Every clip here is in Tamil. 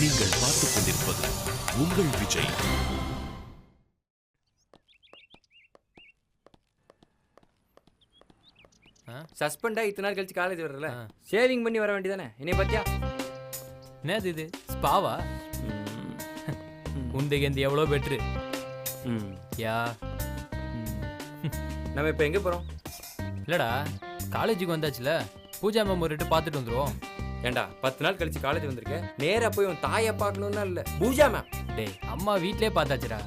நீங்கள் பார்த்துக் கொண்டிருப்பது உங்கள் விஜய். சஸ்பெண்டா இத்தனை நாள் கழிச்சு காலேஜ் வரல, சேவிங் பண்ணி வர வேண்டியதானே. என்னைய பத்தியா என்னது இது ஸ்பாவா? உந்தகேந்தி எவ்வளோ பெட்ரு. யா நம்ம இப்போ எங்கே போகிறோம்? இல்லைடா காலேஜுக்கு வந்தாச்சுல, பூஜா மேம் ஒரு பார்த்துட்டு வந்துடுவோம். ஏண்டா 10 நாள் கழிச்சு காலேஜ் வந்திருக்கேன், நேராக போய் உன் தாயை பார்க்கணுன்னா இல்லை பூஜா மேம். டேய் அம்மா வீட்டிலே பார்த்தாச்சுடா.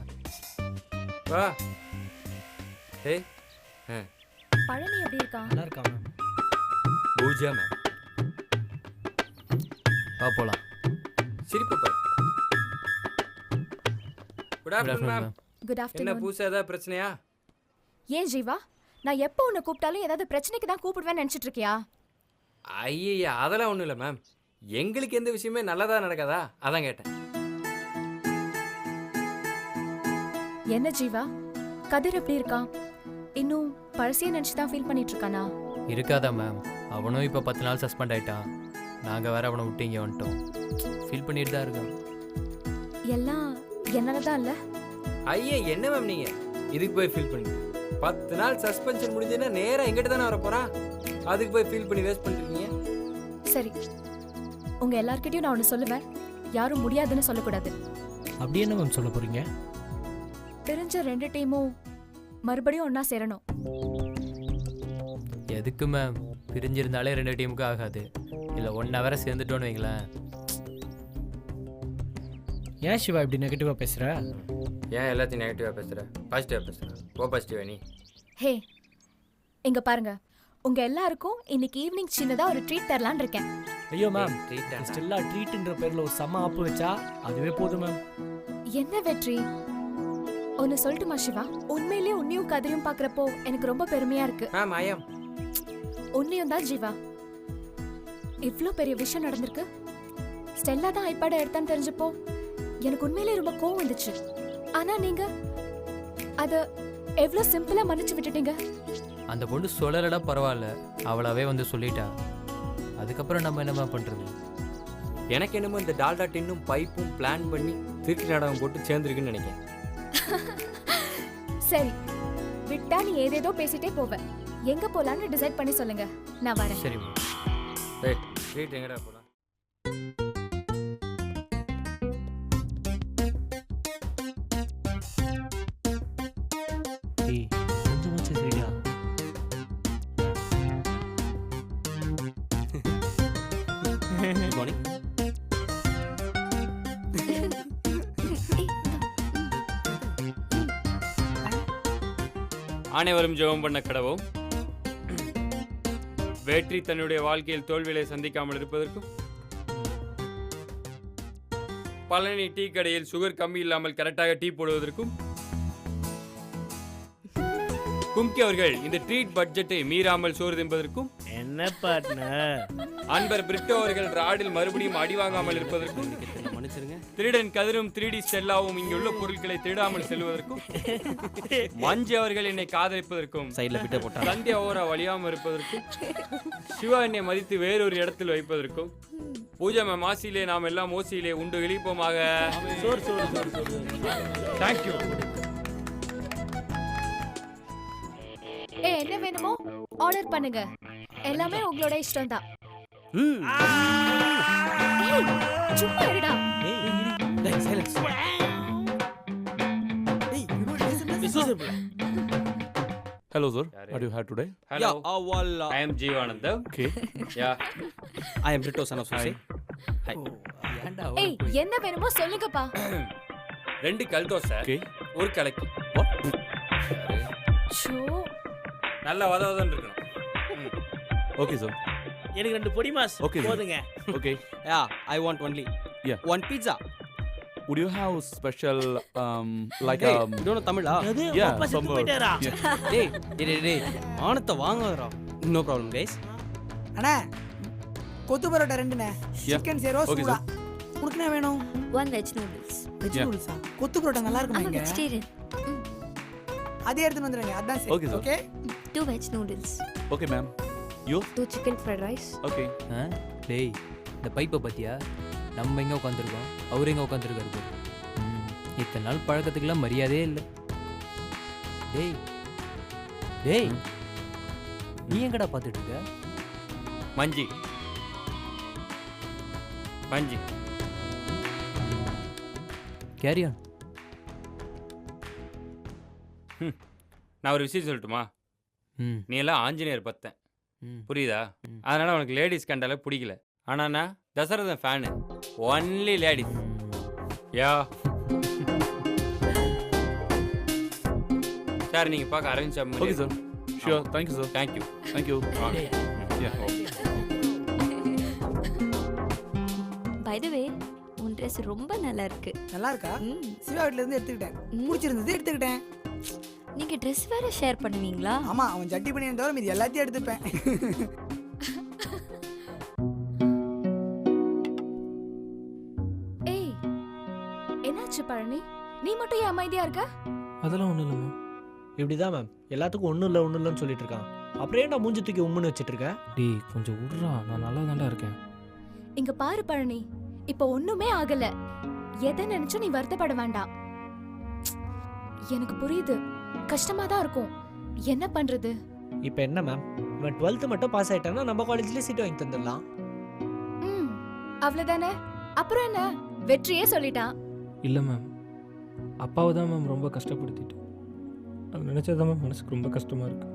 வா. ஏய் பழனி எப்படி இருக்கா? நல்லா இருக்கா மேம்? பூஜா மேம் வா போலாம். சிரிப்பு பாரு. Good afternoon ma'am. குட் என்ன ஆஃப்டர்நூன். புதுசா ஏதாவது பிரச்சனையா? ஏன் ஜீவா, நான் எப்போ உன்னை கூப்பிட்டாலும் ஏதாவது பிரச்சனைக்கு தான் கூப்பிடுவேன்னு நினைச்சிட்டு இருக்கியா? ஐயா அதெல்லாம் ஒன்றும் இல்லை மேம், எங்களுக்கு எந்த விஷயமே நல்லதா நடக்காதா அதான் கேட்டேன். என்ன ஜீவா, கதிர் எப்படி இருக்கான்? இன்னும் பழசையே நினைச்சு தான் ஃபீல் பண்ணிட்டு இருக்கானா? இருக்காதா மேம், அவனும் இப்போ 10 நாள் சஸ்பெண்ட் ஆயிட்டான். நாங்கள் வேற அவனை விட்டு இங்கே வந்துட்டோம். ஃபீல் பண்ணிட்டு தான் இருக்கோம். எல்லாம் என்னால தான் இல்லை. ஐயா என்ன மேம் நீங்கள் இதுக்கு போய் ஃபீல் பண்ணி 10 நாள் சஸ்பென்ஷன் முடிஞ்சதுன்னா நேராக எங்கிட்ட தானே வரப்போறா, அதுக்கு போய் ஃபீல் பண்ணி வேஸ்ட் பண்ணிருக்கீங்க. சரி, உங்க எல்லார்கிட்டயும் நான் ஒன்று சொல்லுவேன், யாரும் முடியாதுன்னு சொல்லக்கூடாது. அப்படி என்ன மேம் சொல்ல போறீங்க? தெரிஞ்ச 2 டீமும் மறுபடியும் ஒன்னா சேரணும். எதுக்கு மேம்? பிரிஞ்சிருந்தாலே 2 டீமுக்கு ஆகாது, இல்லை 1 ஹவரை சேர்ந்துட்டோன்னு வைங்களேன். ஏன் சிவா இப்படி நெகட்டிவா பேசுற? ஏன் எல்லாத்தையும் நெகட்டிவாக பேசுகிற? பாசிட்டிவாக பேசுகிறேன். ஓ பாசிட்டிவா நீ? ஹே இங்க பாருங்க, உங்க எல்லாருக்கும் இன்னைக்கு ஈவினிங் சின்னதா ஒரு ட்ரீட் தரலான்னு இருக்கேன். ஐயோ மேம், ட்ரீட் ஸ்டெல்லா ட்ரீட்ன்ற பேர்ல ஒரு செம்ம ஆப்பு வச்சா அதுவே போதும் மேம். என்ன வெற்றி? ஒன்னு சொல்லட்டுமா சிவா, உண்மையிலேயே உன்னையும் கதையும் பாக்குறப்போ எனக்கு ரொம்ப பெருமையா இருக்கு. மேம் ஐயம் உன்னையும் தான் ஜீவா. இவ்ளோ பெரிய விஷயம் நடந்திருக்கு. ஸ்டெல்லா தான் ஐபேட எடுத்தான்னு தெரிஞ்சப்போ எனக்கு உண்மையிலேயே ரொம்ப கோவம் வந்துச்சு. ஆனா நீங்க அத எவ்ளோ சிம்பிளா மன்னிச்சு விட்டுட்டீங்க. அந்த பொண்ணு சொல்லலடா பரவாயில்ல, அவளாவே வந்து சொல்லிட்டா. அதுக்கப்புறம் நம்ம என்னமா பண்றது? எனக்கு என்னமோ இந்த டால்டா டின்னும் பைப்பும் பிளான் பண்ணி திருட்டு நாடகம் போட்டு சேர்ந்துருக்குன்னு நினைக்கிறேன். சரி, விட்டா நீ ஏதேதோ பேசிட்டே போவ. எங்க போலான்னு டிசைட் பண்ணி சொல்லுங்க, நான் வரேன். சரி ஏய் ட்ரீட் எங்கடா போலாம்? ஏய் கொஞ்சமாச்சு சரியா? Good morning. அனைவரும் ஜெபம் பண்ண கடவோம். வெற்றி தன்னுடைய வாழ்க்கையில் தோல்விகளை சந்திக்காமல் இருப்பதற்கும், பழனி டீ கடையில் சுகர் கம்மி இல்லாமல் கரெக்டாக டீ போடுவதற்கும், கும்கி அவர்கள் இந்த ட்ரீட் பட்ஜெட்டை மீறாமல் சோறு தின்பதற்கும், என்ன பார்ட்னர் அன்பர் பிரிட்டோ அவர்கள் ராடில் மறுபடியும் அடி வாங்காமல் இருப்பதற்கும், திருடன் கதிரும் 3D ஸ்டெல்லாவும் இங்குள்ள பொருட்களை திருடாமல் செல்வதற்கும், மஞ்சு அவர்கள் என்னை காதலிப்பதற்கும், சந்தியா ஓரா வழியாமல் இருப்பதற்கும், சிவா என்னை மதித்து வேறொரு இடத்தில் வைப்பதற்கும், பூஜா மேம் ஆசியிலே நாம் எல்லாம் ஓசியிலே உண்டு இழிப்போமாக. தேங்க்யூ. என்ன வேணுமோ ஆர்டர் பண்ணுங்க, எல்லாமே உங்களோட இஷ்டம் தான். சும்மா இருடா. Hello sir, what do you have today? Hello. I am Jeevananda. Okay. Yeah. I am Brito son of Susi. Hi. ஏய் என்ன வேணுமோ சொல்லுங்கப்பா. 2 கல் தோசை, Okay. ஒரு கலக்கி. ஷோ நல்ல வதவதன்னு இருக்கணும். Okay sir. எனக்கு 2 பொடி மாஸ் Okay, sir. போதுங்க. Okay. Yeah, I want only. Yeah. One pizza. Would you have special like Hey, you don't know Tamil, ah? அது yeah, அப்பா செத்து some போயிட்டாரா? Hey. ஆனத்தை வாங்குறா. No problem, guys. அண்ணா கொத்து பரோட்டா 2ண்ணே. சிக்கன் சேரோ Okay, சூடா. உனக்கு என்ன வேணும்? 1 veg noodles. Veg Yeah. நூடுல்ஸா? கொத்து பரோட்டா நல்லா இருக்குமா I'm a இங்க? vegetarian. அதே எடுத்துட்டு வந்துருங்க. அதான் சரி. Okay, sir. Okay? 2 veg noodles. Okay ma'am. You? 2 chicken fried rice. Okay. டேய் இந்த பைப்பை பத்தியா? நம்ம எங்கே உட்காந்துருக்கோம், அவர் எங்கே உட்காந்துருக்காரு பாரு. இத்தனை நாள் பழக்கத்துக்கெல்லாம் மரியாதையே இல்லை. டேய் டேய், நீ எங்கடா பார்த்துட்டு இருக்க? மஞ்சி மஞ்சி கேரியான். நான் ஒரு விஷயம் சொல்லட்டுமா? ம் நீ எல்லாம் ஆஞ்சநேயர் பத்தேன், ம் புரியுதா? ம். அதனால உனக்கு லேடிஸ் கண்டால பிடிக்கல. ஆனா நான் Dasarathan fan, only ladies. Yeah sir, நீங்க பார்க்க Aravind okay sir, sure, thank you sir, thank you. Thank you. By the way, உன் ட்ரெஸ் ரொம்ப நல்லா இருக்கு. நல்லா இருக்கா? ம். சிவா வீட்ல இருந்து எடுத்துக்கிட்டேன். ம். பிடிச்சிருந்தது எடுத்துக்கிட்டேன். நீங்க ட்ரெஸ் வேற ஷேர் பண்ணுவீங்களா? ஆமா, அவன் ஜட்டி பண்ணி தவிர மீதி எல்லாத்தையும் எடுத்துப்பேன். ஏய், என்னாச்சு பழனி? நீ மட்டும் ஏன் அமைதியா இருக்க? அதெல்லாம் ஒன்றும் இல்லை மேம். இப்படி தான் மேம், எல்லாத்துக்கும் ஒன்றும் இல்லைன்னு சொல்லிட்டு இருக்கான். அப்புறம் ஏன்டா மூஞ்சி தூக்கி உம்முன்னு வச்சுட்டு இருக்க? டேய் கொஞ்சம் விட்றா, நான் நல்லா தான்டா இருக்கேன். இங்க பாரு பழனி, இப்ப ஒண்ணுமே ஆகல. எதை நினைச்சும் நீ வருத்தப்பட வேண்டாம். எனக்கு புரியுது, கஷ்டமா தான் இருக்கும். என்ன பண்றது? இப்போ என்ன மேம், இவன் 12th மட்டும் பாஸ் ஆயிட்டான்னா நம்ம காலேஜ்லேயே சீட் வாங்கி தந்துடலாம். ம், அவ்வளவுதானே. அப்புறம் என்ன, வெற்றியே சொல்லிட்டான். இல்லை மேம், அப்பாவை தான் மேம் ரொம்ப கஷ்டப்படுத்திட்டு. அது நினச்சதான் மேம் மனசுக்கு ரொம்ப கஷ்டமாக இருக்கு.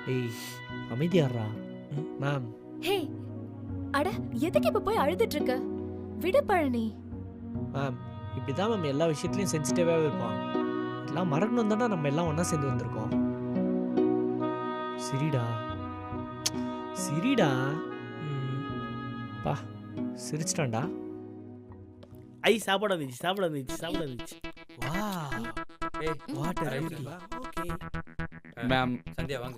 டேய் அமைதியாடுறா. மேம் ஹே, அட எதுக்கு இப்ப போய் அழுதுட்டு இருக்க? விடு பழனி. மேம் இப்படி தான் மேம் எல்லா விஷயத்துலையும் சென்சிட்டிவாகவே இருப்பான். எல்லாம் மறக்கணும் தானே நம்ம எல்லாம் ஒன்றா சேர்ந்து வந்திருக்கோம். சிரிடா சிரிடா. பா சிரிச்சிட்டான்டா. ஐ சாப்பாடு வந்துச்சு. வா ஏய் வாட்டர் ஓகே. மேம், சந்தியா வாங்க.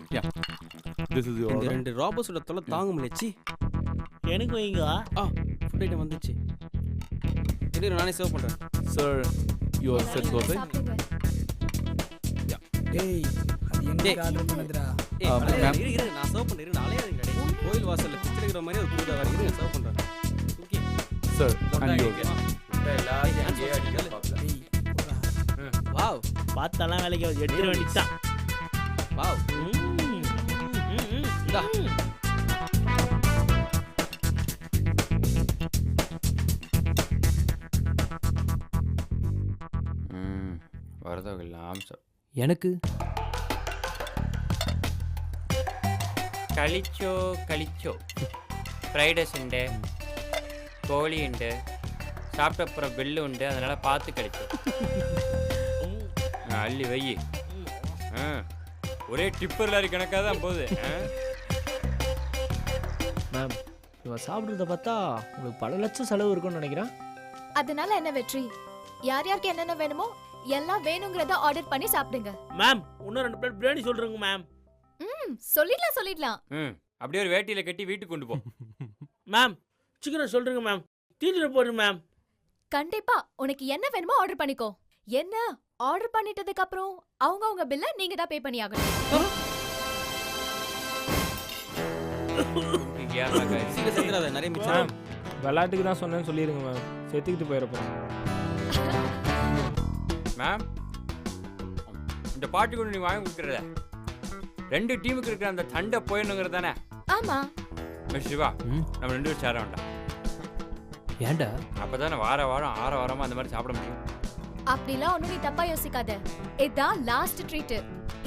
திஸ் இஸ் யுவர் ரெண்டு ராபர்ஸோட தொலை தாங்க முடியச்சு. எனக்கு வைங்க. ஃபுட் ஐட்டம் வந்துச்சு. இரு நானே சேவ் பண்ணுறேன். Sir, your set dosa. சாப்பிடுங்க. டேய், அது என்ன டேய். ஆர்டர் பண்ணதுடா? ma'am. இரு நான் சேவ் பண்ணுறேன். இரு நாளே அது கிடையாது. கோயில் வாசல்ல பிச்சைக்கிற மாதிரி ஒரு கூடா வர. இரு சேவ் பண்ணுறேன். ஓகே சார், அண்ட் யுவர் எல்லாத்தையும் அங்கேயே அடிக்க பார்க்கலாம். டேய், போடா. வாவ் பார்த்தெல்லாம் வேலைக்கு எடுத்துட வேண்டியதுதான். வாவ் இந்தா. வரதெல்லாம் எனக்கு കളിച്ചോ ഫ്രൈഡ് റൈസ് ഉണ്ട്, கோழி உண்டு, சாப்பிட்ட அப்புறம் பெல்லு உண்டு, அதனால பார்த்து களிச்சோ. அள்ளி வை. ஒரே டிப்பர் லாரி கணக்காக தான் போகுது. மேம் இவன் சாப்பிட்றத பார்த்தா உங்களுக்கு பல லட்சம் செலவு இருக்கும்னு நினைக்கிறேன். அதனால என்ன வெற்றி? யார் யாருக்கு என்னென்ன வேணுமோ எல்லாம் வேணுங்கிறத ஆர்டர் பண்ணி சாப்பிடுங்க. மேம் இன்னும் 2 பிளேட் பிரியாணி சொல்றேங்க மேம். சொல்லிடலாம். அப்படியே ஒரு வேட்டியில கட்டி வீட்டுக்கு கொண்டு போ. மேம் சிக்கன் சொல்றேங்க மேம். தீந்துட போறேன் மேம். கண்டிப்பா உனக்கு என்ன வேணுமோ ஆர்டர் பண்ணிக்கோ. என்ன ஆர்டர் பண்ணிட்டதுக்கு அப்புறம் அவங்க பில்ல நீங்க தான் பே பண்ணி ஆகணும். சீக்கிரம் சேர்த்துறாத, நிறைய மிச்சம். விளையாட்டுக்கு தான் சொன்னேன்னு சொல்லிடுங்க மேம், சேர்த்துக்கிட்டு போயிடப்போம். மேம், இந்த பாட்டு கொண்டு நீ வாங்கி கொடுக்குறத 2 டீமுக்கு இருக்கிற அந்த சண்டை போயிடணுங்கிறது தானே? ஆமா. சிவா, நம்ம 2 பேரும் சேர வேண்டாம். ஏன்டா? அப்பதானே வாரம் வாரமா அந்த மாதிரி சாப்பிட முடியும். அப்படிலாம் ஒண்ணும் நீ தப்பா யோசிக்காத. இதான் லாஸ்ட் ட்ரீட்.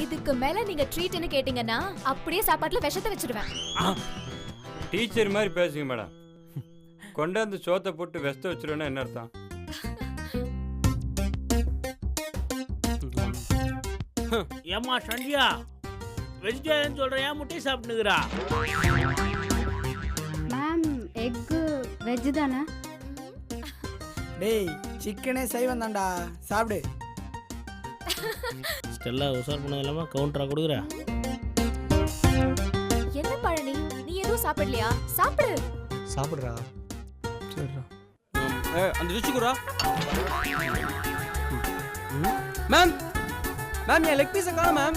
இதுக்கு மேல நீங்க ட்ரீட்னு கேட்டீங்கன்னா அப்படியே சாப்பாட்டுல விஷத்தை வச்சிடுவேன். டீச்சர் மாதிரி பேசுங்க மேடம். கொண்டாந்து சோத்தை போட்டு விஷத்தை வச்சிருவேன்னா என்ன அர்த்தம்? ஏமா சண்டியா, வெஜிடேரியன் சொல்றியா முட்டை சாப்பிட்டுக்கிறா? மேம் எக் வெஜ் தானே? டேய், சிக்கனே சைவம் தான்டா, சாப்பிடு. ஸ்டெல்லா உசார் பண்ணது இல்லாம கவுண்டரா கொடுக்குறா. என்ன பழனி, நீ எதுவும் சாப்பிடலையா? சாப்பிடு. சாப்பிட்றா. சரிடா. அந்த ருச்சி கூடா. மேம் மேம் என் லெக் பீஸை காணோம் மேம்.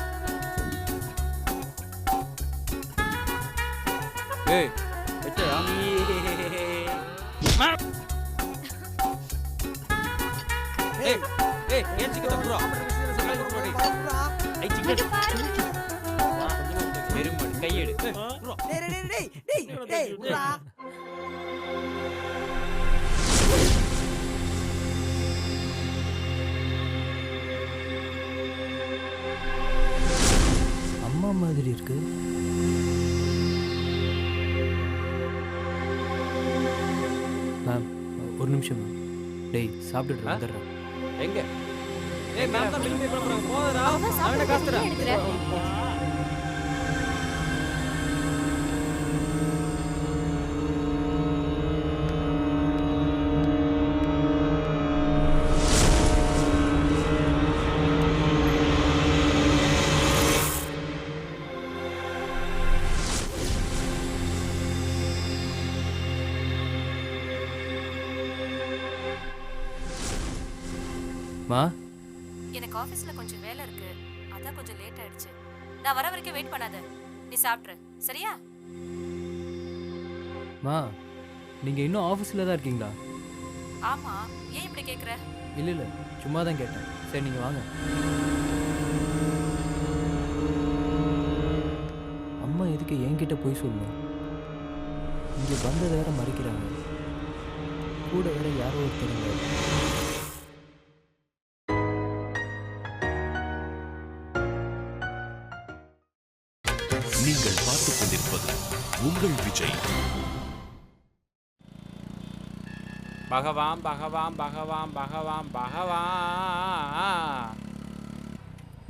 ஏய், வெச்ச அடிச்சதா ஏய் ஏய் ஏன் சிக்கன் ப்ரோ ஐ சிக்கன் வெறும் கையெடு டேய் டேய் டேய் டேய் டேய் உட்றா. அம்மா மாதிரி இருக்கு. மேம் ஒரு நிமிஷம் மேம். டேய் சாப்பிட்டுட்டு வந்துடுறேன். எங்க ஏய் மேம் தான் பில் பே பண்ண போறாங்க போறா அவன் அவன காசுடா எடுக்கிறேன். மா எனக்கு ஆபீஸ்ல கொஞ்சம் வேலை இருக்கு, அதான் கொஞ்சம் லேட் ஆயிடுச்சு. நான் வர வரைக்கும் வெயிட் பண்ணாத, நீ சாப்பிட்ரு சரியா? மா நீங்கள் இன்னும் ஆஃபீஸில் தான் இருக்கீங்களா? ஆமா, ஏன் இப்படி கேக்குற? இல்லை இல்லை சும்மா தான் கேட்டேன். சரி நீங்கள் வாங்க. அம்மா எதுக்கு என்கிட்ட போய் சொல்லணும்? இங்கே வந்ததை வேற மறைக்கிறாங்க. கூட வேற யாரோ ஒருத்தருங்க. நீங்கள் பார்த்துக் கொண்டிருப்பது உங்கள் விஜய். பகவான் பகவான் பகவான் பகவான் பகவான்.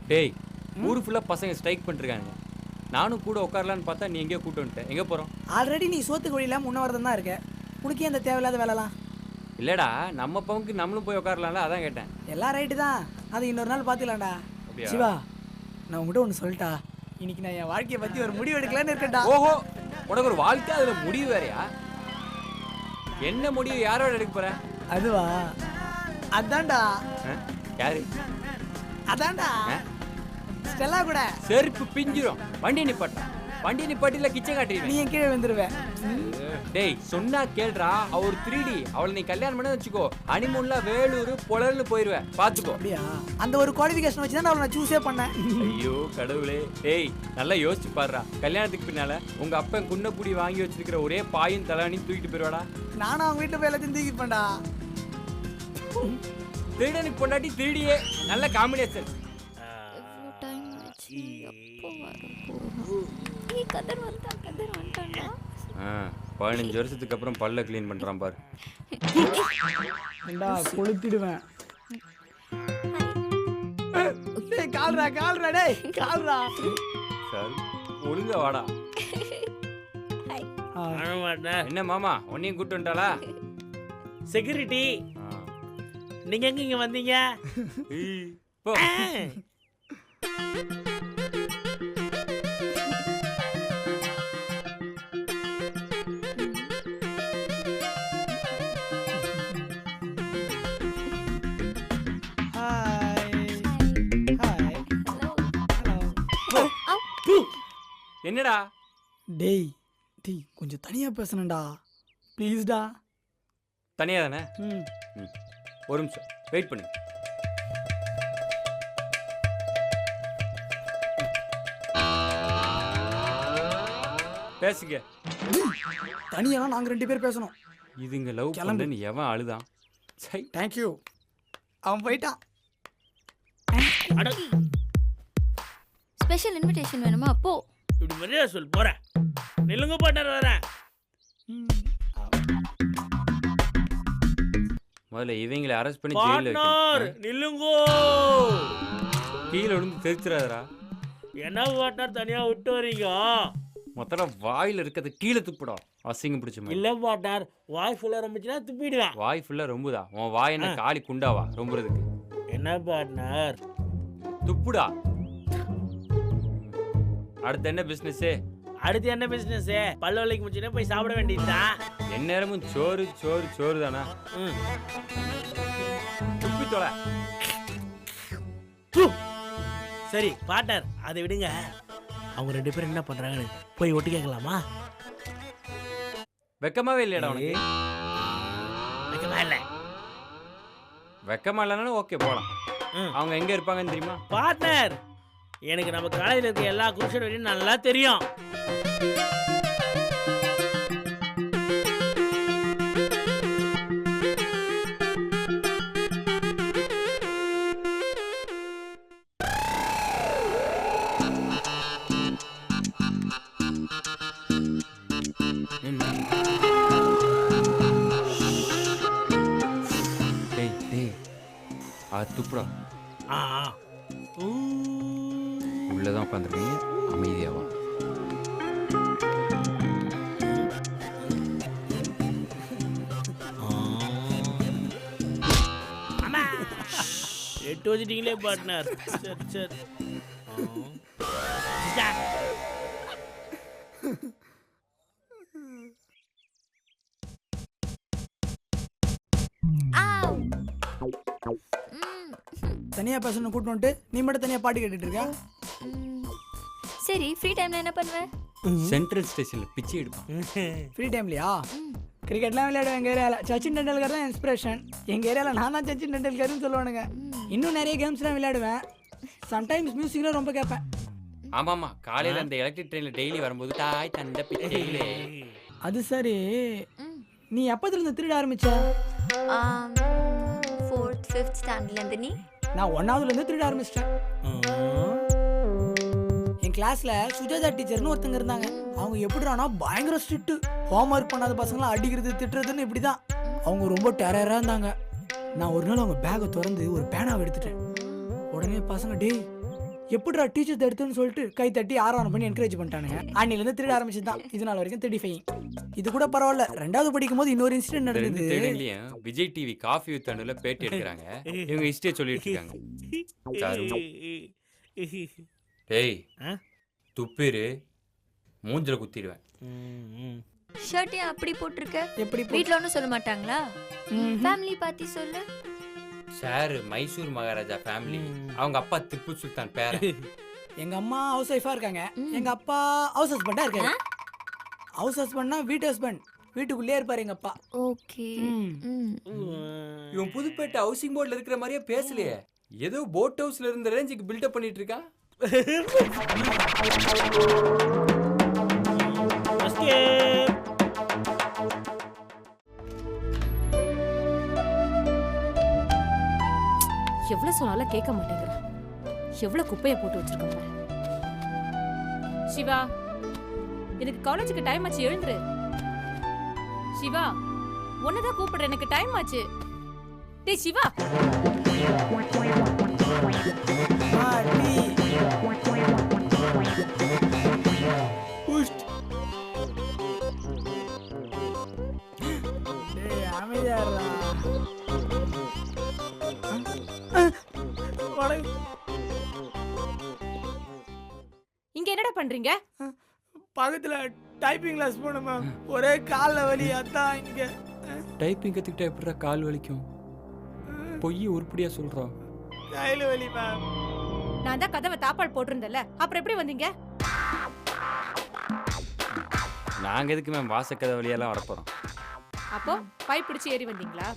டேய் ஊரு ஃபுல்லா பசங்க ஸ்ட்ரைக் பண்ணிருக்காங்க. நானும் கூட உட்காரலான்னு பார்த்தா நீ எங்கேயோ கூட்டு வந்துட்ட. எங்கே போகிறோம்? ஆல்ரெடி நீ சோத்துக்கு வழியில முன்னவரதான் தான் இருக்க. உனக்கு ஏன் இந்த தேவையில்லாத வேலைலாம்? இல்லைடா நம்ம பவுனுக்கு நம்மளும் போய் உட்காரலாம்ல, அதான் கேட்டேன். எல்லாம் ரைட்டு தான், அது இன்னொரு நாள் பார்த்துக்கலாம்டா. அப்படியா? சிவா, நான் உங்ககிட்ட ஒன்று சொல்லிட்டா. இன்னைக்கு நான் என் வாழ்க்கையை பற்றி ஒரு முடிவு எடுக்கலான்னு இருக்கேன்டா. ஓஹோ, உனக்கு ஒரு வாழ்க்கை அதில் முடிவு வேறையா? என்ன முடிவு யாரோட எடுக்க போற? அதுவா, அதான்டா. யாரு? அதான்டா ஸ்டெல்லா கூட. செருப்பு பிஞ்சிரும். வண்டி நிப்பாட்டா. வண்டி நிப்பாட்டில கிச்சன் காட்டுறீங்க. நீ என் கீழே வந்துருவேன். டேய் சொன்னா கேள்றா. அவர் 3D. அவளை நீ கல்யாணம் பண்ண வச்சுக்கோ, ஹனிமூன்ல வேலூர் பொலர்னு போயிருவேன். பாத்துக்கோ. அப்படியா? அந்த ஒரு குவாலிஃபிகேஷன் வச்சு தான் அவளை நான் சூஸே பண்ணேன். ஐயோ கடவுளே. டேய் நல்லா யோசிச்சு பாருடா. கல்யாணத்துக்கு பின்னால உங்க அப்பன் குன்னக்குடி வாங்கி வச்சிருக்கிற ஒரே பாயும் தலானியும் தூக்கிட்டு போயிடுவாடா. நானும் அவங்க வீட்டுல போய் எல்லாத்தையும் தூக்கிப்பேன்டா. திருடனுக்கு பொண்டாட்டி திருடியே. நல்ல காம்பினேஷன். எவ்வளோ டைம் ஆச்சு, எப்போ வரும்? நீ கதர் வந்துட்டான்டா. 15 வருஷத்துக்கு அப்புறம் பல்ல க்ளீன் பண்றான் பாரு. கொளுத்திடுவேன். கால்ரா கால்ரா டேய் கால்ரா. சரி ஒழுங்கா வாடா. என்ன மாமா உன்னையும் கூட்டு வந்துட்டாளா? செக்யூரிட்டி, நீங்க எங்க இங்க வந்தீங்க? போ. என்னடா? டேய் டேய் கொஞ்சம் தனியா பேசணும்டா ப்ளீஸ்டா. தனியா தானே? ஒரு நிமிஷம் வெயிட் பண்ணு. பேசுங்க. தனியா நாங்க 2 பேர் பேசணும். இதுங்க லவ் பண்ணு. எவன் அழுதான்? சை. Thank you. அவன் போயிட்டான். ஸ்பெஷல் இன்விடேஷன் வேணுமா? அப்போ இப்படி மரியாதை சொல். போறேன். நில்லுங்க பாட்டர் வரேன். முதல்ல இவங்களை அரெஸ்ட் பண்ணி ஜெயில பாட்னர் வைக்கணும். நில்லுங்கோ. கீழே விழுந்து தெரிச்சிராதடா. என்ன பாட்னர் தனியா விட்டு வரீங்க? மொத்தம் வாயில இருக்கிறது கீழே துப்புடா. அசிங்கம் பிடிச்ச மாதிரி. இல்ல பாட்னர், வாய் ஃபுல்லா ரொம்பிச்சுன்னா துப்பிடுவேன். வாய் ஃபுல்லா ரொம்புதா? உன் வாய் என்ன காளி குண்டாவா ரொம்புறதுக்கு? என்ன பாட்னர்? துப்புடா. அடுத்து என்ன பிசினஸ்? அடுத்து என்ன பிசினஸ்? பல்ல வலிக்கு முடிச்சுன்னா போய் சாப்பிட வேண்டியதுதான். எந்நேரமும் சோறு சோறு சோறு தானா? துப்பி தொலை. சரி பாட்னர், அதை விடுங்க. அவங்க 2 பேரும் என்ன பண்றாங்கன்னு போய் ஒட்டு கேட்கலாமா? வெக்கமாவே இல்லையாடா உனக்கு? வைக்கமா இல்லை. வெக்கமா இல்லைனாலும் ஓகே போலாம். அவங்க எங்க இருப்பாங்கன்னு தெரியுமா? பார்ட்னர், எனக்கு நம்ம காலேஜில் இருக்க எல்லா குரூஷன் வெளியும் நல்லா தெரியும். டேய் டேய் துப்புடா. ஆ உள்ளதான் உட்காந்துருக்கீங்க, அமைதியாவா? எட்டு வச்சுட்டீங்களே பார்ட்னர். சரி சரி. தனியா பேசணும் கூட்டு வந்துட்டு நீ மட்டும் தனியா பாட்டு கேட்டுட்டு இருக்க. சரி, ஃப்ரீ டைம்ல என்ன பண்ணுவேன்? சென்ட்ரல் ஸ்டேஷன்ல பிச்சை எடுப்பான். ஃப்ரீ டைம்லையா கிரிக்கெட்லாம் விளையாடுவேன். எங்கள் ஏரியாவில் சச்சின் டெண்டுல்கர் தான் இன்ஸ்பிரேஷன். எங்கள் ஏரியாவில் நான் தான் சச்சின் டெண்டுல்கர்னு சொல்லுவானுங்க. இன்னும் நிறைய கேம்ஸ்லாம் விளையாடுவேன். சம்டைம்ஸ் மியூசிக்லாம் ரொம்ப கேட்பேன். ஆமாமா, காலையில அந்த எலக்ட்ரிக் ட்ரெயின்ல டெய்லி வரும்போது தாய் தண்டை பிச்சைகளே. அது சரி, நீ எப்போதுலேருந்து திருட ஆரம்பிச்ச? 4th 5th ஸ்டாண்டர்ட்லேருந்து. நீ? நான் 1ஆவதுலேருந்து திருட ஆரம்பிச்சிட்டேன். என் கிளாஸில் சுஜாதா டீச்சர்னு ஒருத்தங்க இருந்தாங்க. அவங்க எப்படிறானா பயங்கர ஸ்ட்ரிக்ட்டு. ஹோம்ஒர்க் பண்ணாத பசங்களாம் அடிக்கிறது திட்டுறதுன்னு இப்படி தான். அவங்க ரொம்ப டெரராக இருந்தாங்க. நான் ஒரு நாள் அவங்க பேக்கை திறந்து ஒரு பேனாவை எடுத்துட்டேன். உடனே பசங்க டேய் எப்படிடா டீச்சர்ஸ் எடுத்துன்னு சொல்லிட்டு கை தட்டி ஆராதனை பண்ணி என்கரேஜ் பண்ணிட்டானுங்க. அன்னிலேருந்து திருட ஆரம்பிச்சு தான் இது நாள் வரைக்கும் 35. இது கூட பரவாயில்ல. 2வது படிக்கும் போது இன்னொரு இன்சிடென்ட் நடந்தது. Vijay TV coffee with Anula பேட்டி எடுக்கிறாங்க. இவங்க ஹிஸ்டரியை சொல்லிட்டு இருக்காங்க. டேய் துப்பிரு, மூஞ்சில குத்திடுவேன். ஷர்ட் ஏன் அப்படி போட்டிருக்க? எப்படி வீட்ல ஒன்றும் சொல்ல மாட்டாங்களா? ஃபேமிலி பார்ட்டி சொல்லு. Sir Mysore Maharaja family. அவங்க அப்பா திப்பு சுல்தான் பேர. எங்க அம்மா ஹவுஸ் ஒய்ஃபா இருக்காங்க. எங்க அப்பா ஹவுஸ் ஹஸ்பண்டா இருக்காரு. ஹவுஸ் ஹஸ்பண்ட்னா வீட்டு ஹஸ்பண்ட். வீட்டுக்குள்ளே இருப்பாரு எங்க அப்பா. ஓகே. இவன் புதுப்பேட்டை ஹவுசிங் போர்ட்ல இருக்கிற மாதிரியே பேசலையே. ஏதோ போட் ஹவுஸ்ல இருந்த ரேஞ்சுக்கு பில்டப் பண்ணிட்டு இருக்கான். எவ்வளவு சொன்னாலும் கேட்க மாட்டேங்கிற. எவ்வளவு குப்பையை போட்டு வச்சிருக்காங்க. சிவா, எனக்கு காலேஜுக்கு டைம் ஆச்சு, எழுந்துரு. சிவா, உன்னதான் கூப்பிடுற, எனக்கு டைம் ஆச்சு. டேய் சிவா. இங்க என்னடா பண்றீங்க? பக்கத்துல டைப்பிங் கிளாஸ் போனோம் மேம். ஒரே கால்ல வலி. அதான் இங்க டைப்பிங் கத்துக்கிட்டா எப்படிடா கால் வலிக்கும்? பொய் உருப்படியா சொல்றோம். கையில வலி மேம். நான் தான் கதவை தாப்பால் போட்டிருந்தேன்ல, அப்புறம் எப்படி வந்தீங்க? நாங்க எதுக்கு மேம் வாசக்கதை வழியெல்லாம் வரப்போறோம்? அப்போ பைப் பிடிச்சி ஏறி வந்தீங்களா?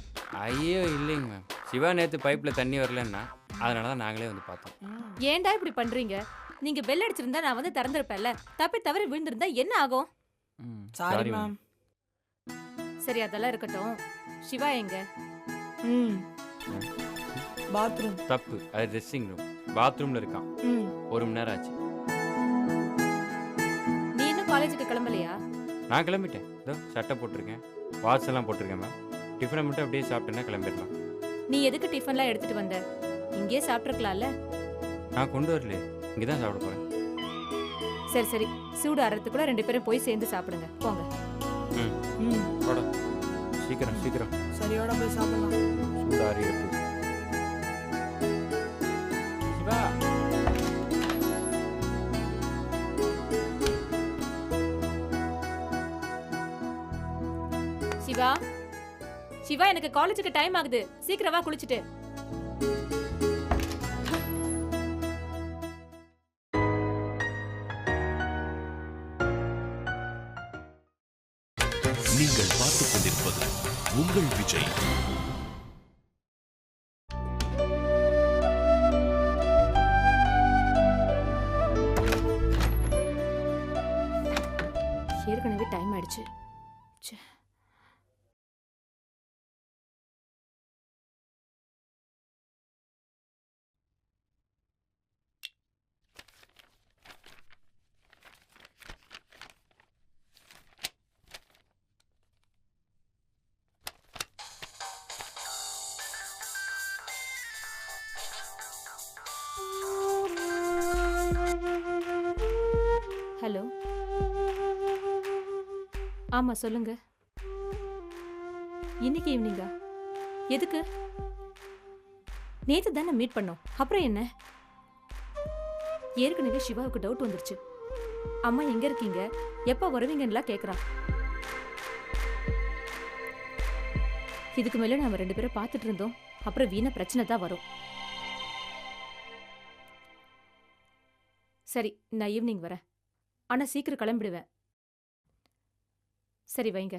ஐயோ இல்லைங்க மேம். சிவா நேத்து பைப்ல தண்ணி வரலன்னா அதனால தான் நாங்களே வந்து பார்த்தோம். ஏன்டா இப்படி பண்றீங்க? நீங்க பெல் அடிச்சிருந்தா நான் வந்து திறந்திருப்பேன்ல. தப்பி தவறி விழுந்திருந்தா என்ன ஆகும்? Sorry ma'am. சரி, அதெல்லாம் இருக்கட்டும். சிவா எங்க? பாத்ரூம். தப்பு, அது ட்ரெஸ்ஸிங் ரூம். பாத்ரூம்ல இருக்கான். 1 மணி நேரம் ஆச்சு. நீ இன்னும் காலேஜுக்கு கிளம்பலையா? நான் கிளம்பிட்டேன். இதோ சட்டை போட்டிருக்கேன், வாட்ச் எல்லாம் போட்டிருக்கேன் மேம். டிஃபனை மட்டும் அப்படியே சாப்பிட்டேன்னா கிளம்பிடலாம். நீ எதுக்கு டிஃபன்லாம் எடுத்துட்டு வந்த? இங்கேயே சாப்பிட்டுருக்கலாம்ல. நான் கொண்டு வரல, இங்கே தான் சாப்பிட போகிறேன். சரி சரி, சூடு ஆறதுக்குள்ள 2 பேரும் போய் சேர்ந்து சாப்பிடுங்க. போங்க. போட சீக்கிரம் சீக்கிரம். சரியோட போய் சாப்பிடலாம். சூடு ஆறியது. சிவா சிவா, சிவா, எனக்கு காலேஜுக்கு டைம் ஆகுது. சீக்கிரம் வா, குளிச்சிட்டு. நீங்கள் உங்கள் விஜய். ஏற்கனவே டைம் ஆயிடுச்சு. ஹலோ, ஆமா சொல்லுங்க. இன்னைக்கு ஈவினிங்கா? எதுக்கு? நேத்து தானே மீட் பண்ணோம், அப்புறம் என்ன? ஏற்கனவே சிவாவுக்கு டவுட் வந்துருச்சு. அம்மா எங்க இருக்கீங்க, எப்ப வருவீங்கன்னுலாம் கேக்குறா. இதுக்கு மேல நாம 2 பேரும் பார்த்துட்டு இருந்தோம், அப்புறம் வீணா பிரச்சனை தான் வரும். சரி, நான் ஈவினிங் வரேன். ஆனா சீக்கிரம் கிளம்பிடுவேன். சரி வைங்க.